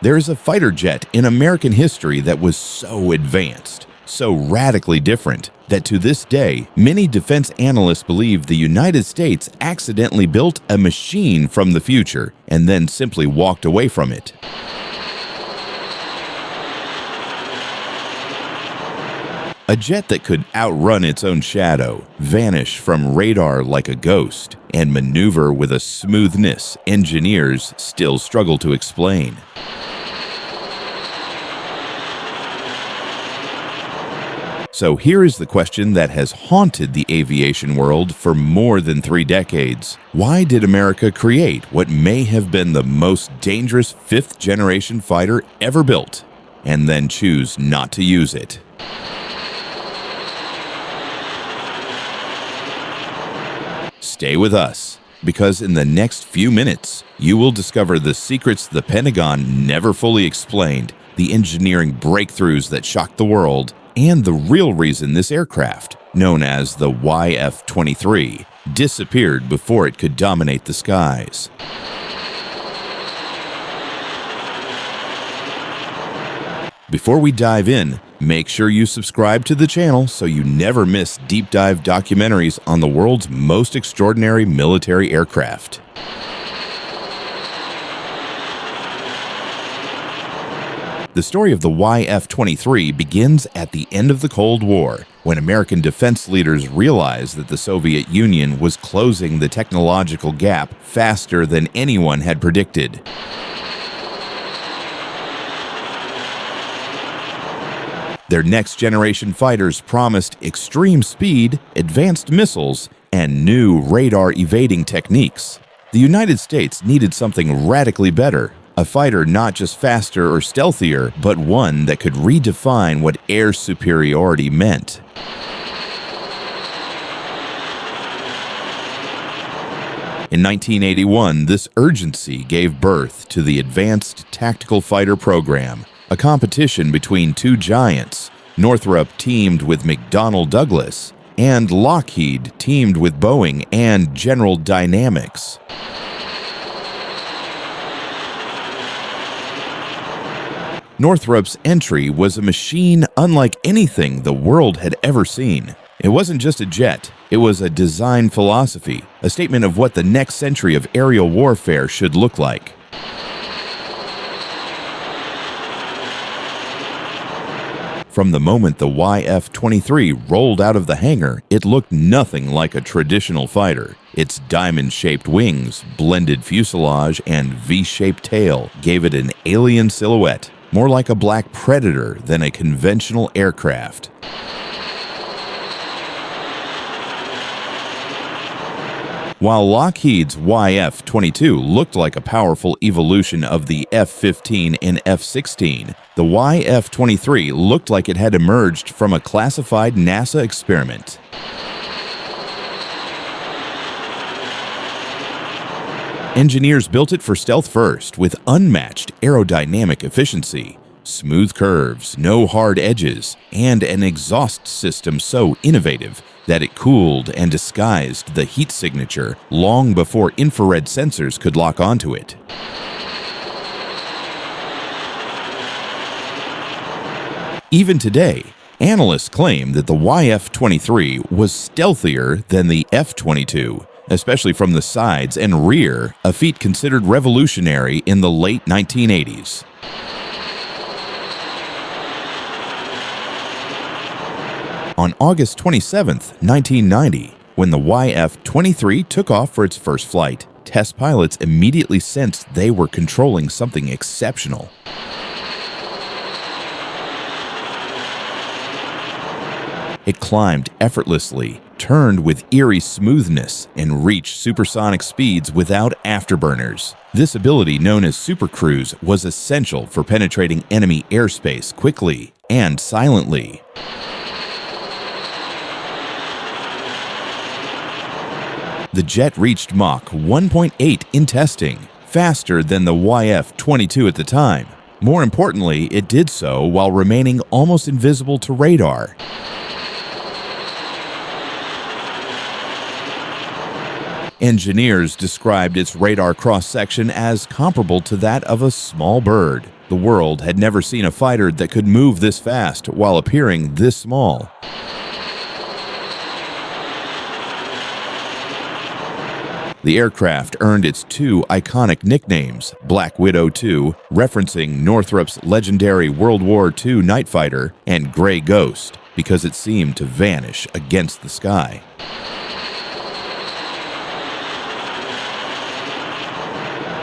There is a fighter jet in American history that was so advanced, so radically different, that to this day, many defense analysts believe the United States accidentally built a machine from the future and then simply walked away from it. A jet that could outrun its own shadow, vanish from radar like a ghost, and maneuver with a smoothness engineers still struggle to explain. So here is the question that has haunted the aviation world for more than 3 decades. Why did America create what may have been the most dangerous 5th-generation fighter ever built, and then choose not to use it? Stay with us, because in the next few minutes, you will discover the secrets the Pentagon never fully explained, the engineering breakthroughs that shocked the world, and the real reason this aircraft, known as the YF-23, disappeared before it could dominate the skies. Before we dive in, make sure you subscribe to the channel so you never miss deep dive documentaries on the world's most extraordinary military aircraft. The story of the YF-23 begins at the end of the Cold War, when American defense leaders realized that the Soviet Union was closing the technological gap faster than anyone had predicted. Their next-generation fighters promised extreme speed, advanced missiles, and new radar-evading techniques. The United States needed something radically better. A fighter not just faster or stealthier, but one that could redefine what air superiority meant. In 1981, this urgency gave birth to the Advanced Tactical Fighter Program, a competition between 2 giants. Northrop teamed with McDonnell Douglas, and Lockheed teamed with Boeing and General Dynamics. Northrop's entry was a machine unlike anything the world had ever seen. It wasn't just a jet, it was a design philosophy, a statement of what the next century of aerial warfare should look like. From the moment the YF-23 rolled out of the hangar, it looked nothing like a traditional fighter. Its diamond-shaped wings, blended fuselage, and V-shaped tail gave it an alien silhouette, more like a black predator than a conventional aircraft. While Lockheed's YF-22 looked like a powerful evolution of the F-15 and F-16, the YF-23 looked like it had emerged from a classified NASA experiment. Engineers built it for stealth first, with unmatched aerodynamic efficiency, smooth curves, no hard edges, and an exhaust system so innovative that it cooled and disguised the heat signature long before infrared sensors could lock onto it. Even today, analysts claim that the YF-23 was stealthier than the F-22, especially from the sides and rear, a feat considered revolutionary in the late 1980s. On August 27, 1990, when the YF-23 took off for its first flight, test pilots immediately sensed they were controlling something exceptional. It climbed effortlessly, turned with eerie smoothness, and reached supersonic speeds without afterburners. This ability, known as supercruise, was essential for penetrating enemy airspace quickly and silently. The jet reached Mach 1.8 in testing, faster than the YF-22 at the time. More importantly, it did so while remaining almost invisible to radar. Engineers described its radar cross-section as comparable to that of a small bird. The world had never seen a fighter that could move this fast while appearing this small. The aircraft earned its two iconic nicknames, Black Widow II, referencing Northrop's legendary World War II night fighter, and Gray Ghost, because it seemed to vanish against the sky.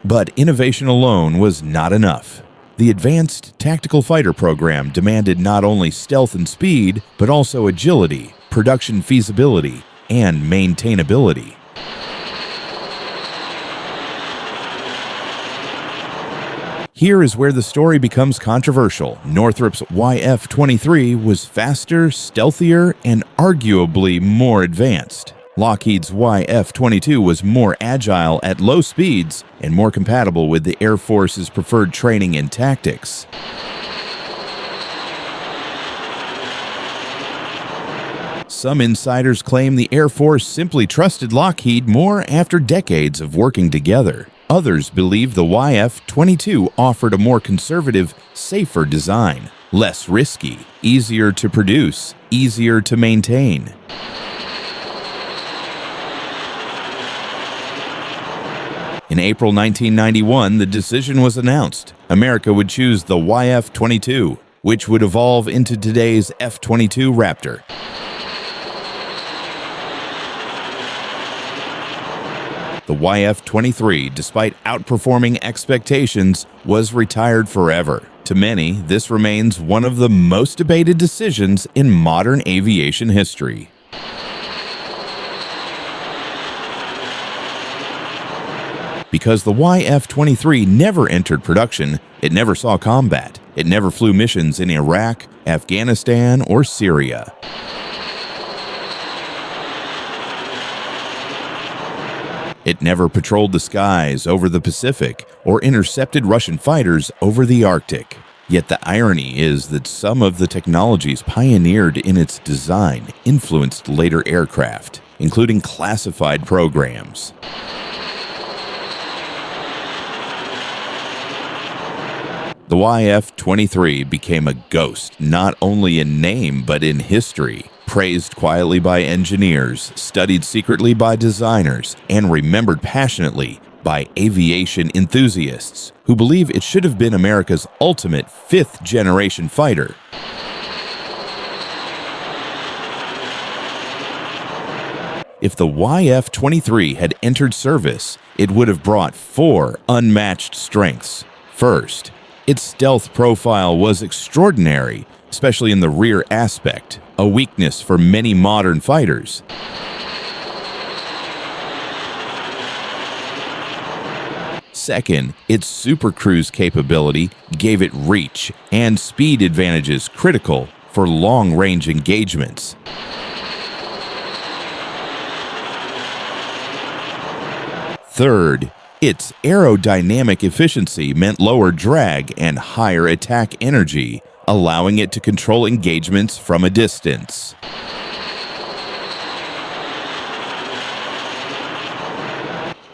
But innovation alone was not enough. The Advanced Tactical Fighter program demanded not only stealth and speed, but also agility, production feasibility, and maintainability. Here is where the story becomes controversial. Northrop's YF-23 was faster, stealthier, and arguably more advanced. Lockheed's YF-22 was more agile at low speeds and more compatible with the Air Force's preferred training and tactics. Some insiders claim the Air Force simply trusted Lockheed more after decades of working together. Others believe the YF-22 offered a more conservative, safer design, less risky, easier to produce, easier to maintain. In April 1991, the decision was announced. America would choose the YF-22, which would evolve into today's F-22 Raptor. The YF-23, despite outperforming expectations, was retired forever. To many, this remains one of the most debated decisions in modern aviation history. Because the YF-23 never entered production, it never saw combat. It never flew missions in Iraq, Afghanistan, or Syria. It never patrolled the skies over the Pacific or intercepted Russian fighters over the Arctic. Yet the irony is that some of the technologies pioneered in its design influenced later aircraft, including classified programs. The YF-23 became a ghost not only in name but in history. Praised quietly by engineers, studied secretly by designers, and remembered passionately by aviation enthusiasts who believe it should have been America's ultimate fifth-generation fighter. If the YF-23 had entered service, it would have brought four unmatched strengths. First, its stealth profile was extraordinary, especially in the rear aspect, a weakness for many modern fighters. Second, its supercruise capability gave it reach and speed advantages critical for long-range engagements. Third, its aerodynamic efficiency meant lower drag and higher attack energy, allowing it to control engagements from a distance.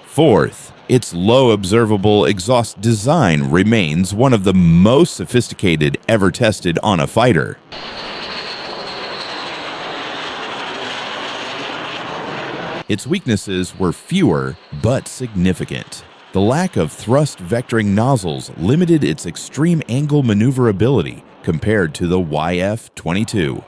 Fourth, its low observable exhaust design remains one of the most sophisticated ever tested on a fighter. Its weaknesses were fewer but significant. The lack of thrust vectoring nozzles limited its extreme angle maneuverability compared to the YF-22.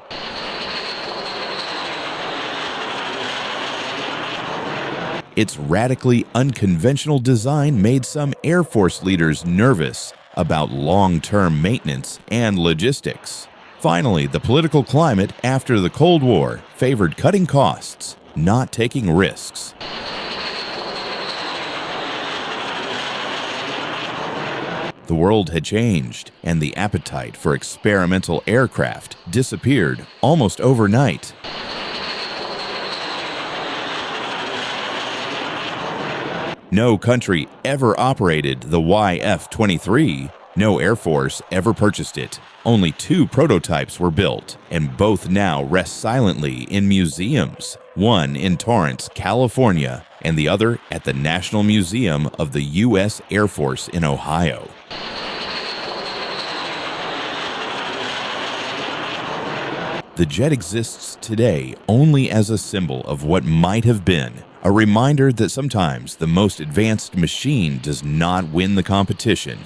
Its radically unconventional design made some Air Force leaders nervous about long-term maintenance and logistics. Finally, the political climate after the Cold War favored cutting costs, not taking risks. The world had changed, and the appetite for experimental aircraft disappeared almost overnight. No country ever operated the YF-23. No Air Force ever purchased it. Only 2 prototypes were built, and both now rest silently in museums, one in Torrance, California, and the other at the National Museum of the U.S. Air Force in Ohio. The jet exists today only as a symbol of what might have been, a reminder that sometimes the most advanced machine does not win the competition.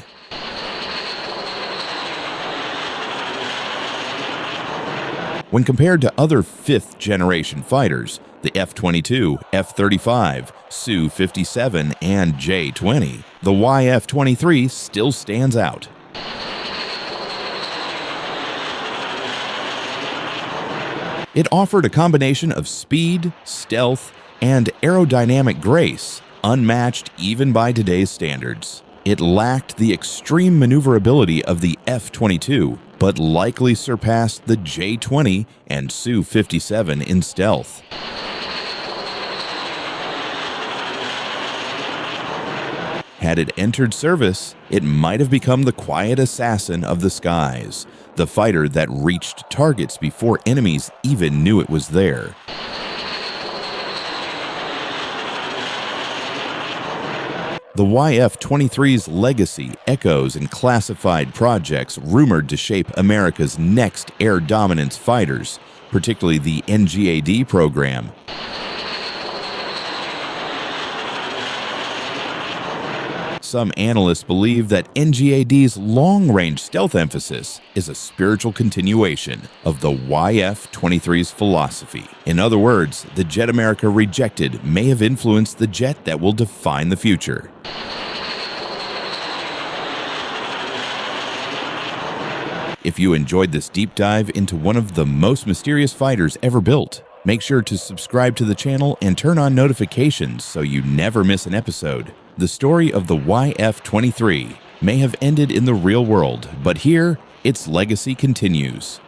When compared to other fifth-generation fighters, the F-22, F-35, Su-57, and J-20, the YF-23 still stands out. It offered a combination of speed, stealth, and aerodynamic grace, unmatched even by today's standards. It lacked the extreme maneuverability of the F-22, but likely surpassed the J-20 and Su-57 in stealth. Had it entered service, it might have become the quiet assassin of the skies, the fighter that reached targets before enemies even knew it was there. The YF-23's legacy echoes in classified projects rumored to shape America's next air dominance fighters, particularly the NGAD program. Some analysts believe that NGAD's long-range stealth emphasis is a spiritual continuation of the YF-23's philosophy. In other words, the jet America rejected may have influenced the jet that will define the future. If you enjoyed this deep dive into one of the most mysterious fighters ever built, make sure to subscribe to the channel and turn on notifications so you never miss an episode. The story of the YF-23 may have ended in the real world, but here, its legacy continues.